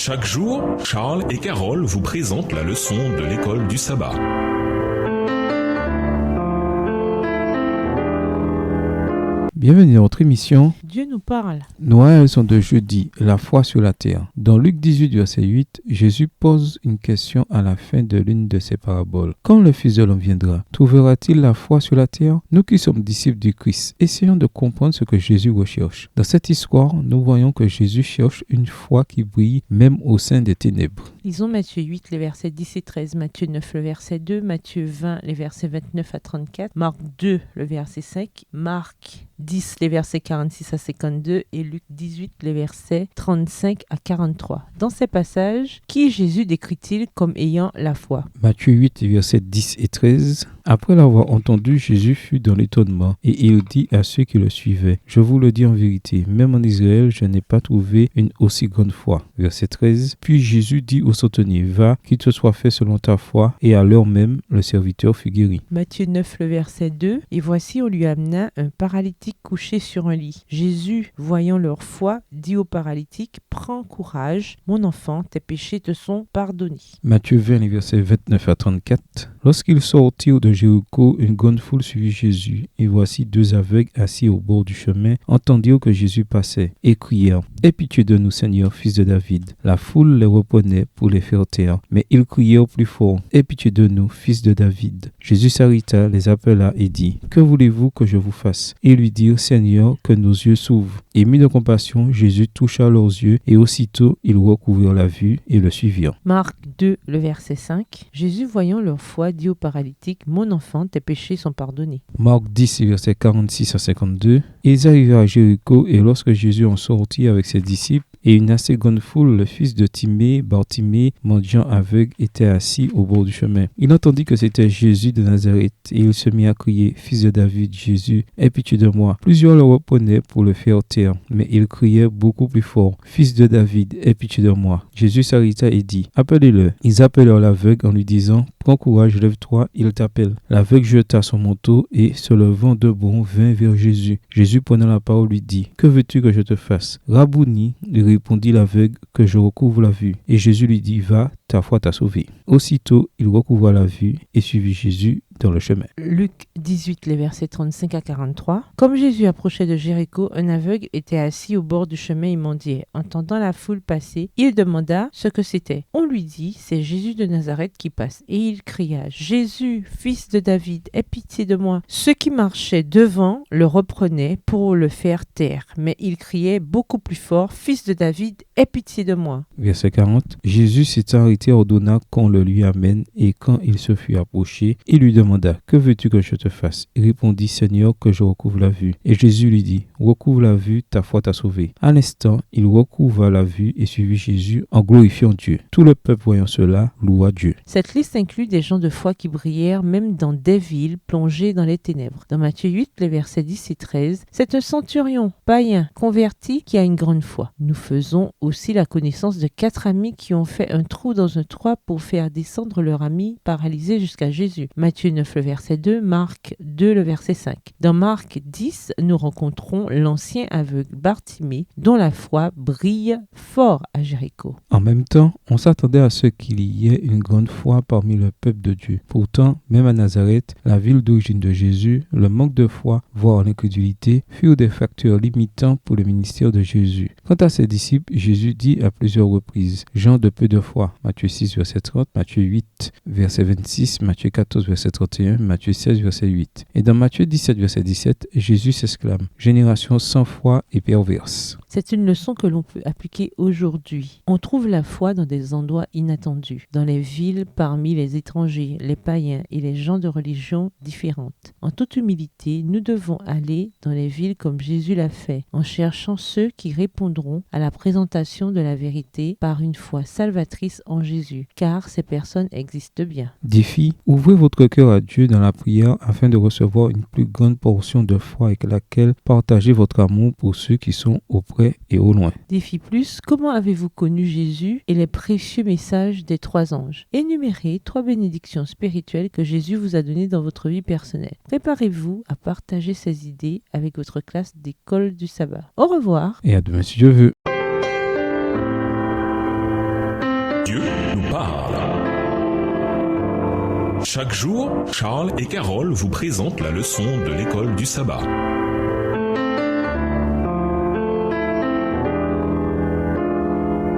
Chaque jour, Charles et Carole vous présentent la leçon de l'école du sabbat. Bienvenue dans notre émission. Dieu nous parle. Noël, leçon de jeudi, la foi sur la terre. Dans Luc 18, verset 8, Jésus pose une question à la fin de l'une de ses paraboles. Quand le Fils de l'homme viendra, trouvera-t-il la foi sur la terre? Nous qui sommes disciples du Christ, essayons de comprendre ce que Jésus recherche. Dans cette histoire, nous voyons que Jésus cherche une foi qui brille même au sein des ténèbres. Lisons Matthieu 8, les versets 10 et 13, Matthieu 9, le verset 2, Matthieu 20, les versets 29 à 34, Marc 2, le verset 5, Marc 10, les versets 46 à 52 et Luc 18, les versets 35 à 43. Dans ces passages, qui Jésus décrit-il comme ayant la foi? Matthieu 8, versets 10 et 13. Après l'avoir entendu, Jésus fut dans l'étonnement et il dit à ceux qui le suivaient, « Je vous le dis en vérité, même en Israël, je n'ai pas trouvé une aussi grande foi. » Verset 13. Puis Jésus dit au centenier, « Va, qu'il te soit fait selon ta foi. » Et à l'heure même, le serviteur fut guéri. Matthieu 9, le verset 2. Et voici, on lui amena un paralytique couché sur un lit. Jésus, voyant leur foi, dit au paralytique, « Prends courage, mon enfant, tes péchés te sont pardonnés. » Matthieu 20, les versets 29 à 34. Lorsqu'ils sortirent de Jéricho, une grande foule suivit Jésus. Et voici deux aveugles assis au bord du chemin entendirent que Jésus passait et crièrent, « Aie pitié de nous, Seigneur, fils de David. » La foule les reprenait pour les faire taire, mais ils crièrent plus fort, « Aie pitié de nous, fils de David. » Jésus s'arrêta, les appela et dit, « Que voulez-vous que je vous fasse ?» Ils lui dirent, « Seigneur, que nos yeux s'ouvrent. » Ému de compassion, Jésus toucha leurs yeux et aussitôt ils recouvrèrent la vue et le suivirent. Marc 2, le verset 5. Jésus, voyant leur foi, dit au paralytique, « Mon enfant, tes péchés sont pardonnés. » Marc 10, versets 46 à 52. Ils arrivèrent à Jéricho et lorsque Jésus en sortit avec ses disciples, et une assez grande foule, le fils de Timée, Bartimée, mendiant aveugle, était assis au bord du chemin. Il entendit que c'était Jésus de Nazareth, et il se mit à crier, « Fils de David, Jésus, aie pitié de moi. » Plusieurs le reprenaient pour le faire taire, mais il criait beaucoup plus fort, « Fils de David, aie pitié de moi. » Jésus s'arrêta et dit, « Appelez-le. » Ils appelèrent l'aveugle en lui disant, « Prends courage, lève-toi, il t'appelle. » L'aveugle jeta son manteau et, se levant debout, vint vers Jésus. Jésus, prenant la parole, lui dit, « Que veux-tu que je te fasse? » Rabouni, répondit l'aveugle, « Que je recouvre la vue. » Et Jésus lui dit, « Va, ta foi t'a sauvé. » Aussitôt, il recouvra la vue et suivit Jésus dans le chemin. Luc 18, les versets 35 à 43. Comme Jésus approchait de Jéricho, un aveugle était assis au bord du chemin et mendiait. Entendant la foule passer, il demanda ce que c'était. On lui dit, c'est Jésus de Nazareth qui passe. Et il cria, Jésus, fils de David, aie pitié de moi. Ceux qui marchaient devant le reprenaient pour le faire taire. Mais il criait beaucoup plus fort, fils de David, aie pitié de moi. Verset 40. Jésus s'est arrêté et ordonna qu'on le lui amène. Et quand il se fut approché, il lui demanda, « Que veux-tu que je te fasse ?» Il répondit, « Seigneur, que je recouvre la vue. » Et Jésus lui dit, « Recouvre la vue, ta foi t'a sauvé. » À l'instant, il recouvra la vue et suivit Jésus en glorifiant Dieu. Tout le peuple voyant cela, loua Dieu. Cette liste inclut des gens de foi qui brillèrent même dans des villes plongées dans les ténèbres. Dans Matthieu 8, les versets 10 et 13, c'est un centurion païen converti qui a une grande foi. Nous faisons aussi la connaissance de 4 amis qui ont fait un trou dans un toit pour faire descendre leur ami paralysé jusqu'à Jésus. Matthieu 9, le verset 2, Marc 2, le verset 5. Dans Marc 10, nous rencontrons l'ancien aveugle Bartimée, dont la foi brille fort à Jéricho. En même temps, on s'attendait à ce qu'il y ait une grande foi parmi le peuple de Dieu. Pourtant, même à Nazareth, la ville d'origine de Jésus, le manque de foi, voire l'incrédulité, furent des facteurs limitants pour le ministère de Jésus. Quant à ses disciples, Jésus dit à plusieurs reprises, « Gens de peu de foi » Matthieu 6, verset 30, Matthieu 8, verset 26, Matthieu 14, verset 31, Matthieu 16, verset 8. Et dans Matthieu 17, verset 17, Jésus s'exclame, « Génération sans foi et perverse ». C'est une leçon que l'on peut appliquer aujourd'hui. On trouve la foi dans des endroits inattendus, dans les villes, parmi les étrangers, les païens et les gens de religions différentes. En toute humilité, nous devons aller dans les villes comme Jésus l'a fait, en cherchant ceux qui répondront à la présentation de la vérité par une foi salvatrice en Jésus, car ces personnes existent bien. Défi, ouvrez votre cœur à Dieu dans la prière afin de recevoir une plus grande portion de foi avec laquelle partager votre amour pour ceux qui sont auprès et au loin. Défi plus, comment avez-vous connu Jésus et les précieux messages des 3 anges? Énumérez 3 bénédictions spirituelles que Jésus vous a données dans votre vie personnelle. Préparez-vous à partager ces idées avec votre classe d'école du sabbat. Au revoir. Et à demain si Dieu veut. Chaque jour, Charles et Carole vous présentent la leçon de l'école du sabbat.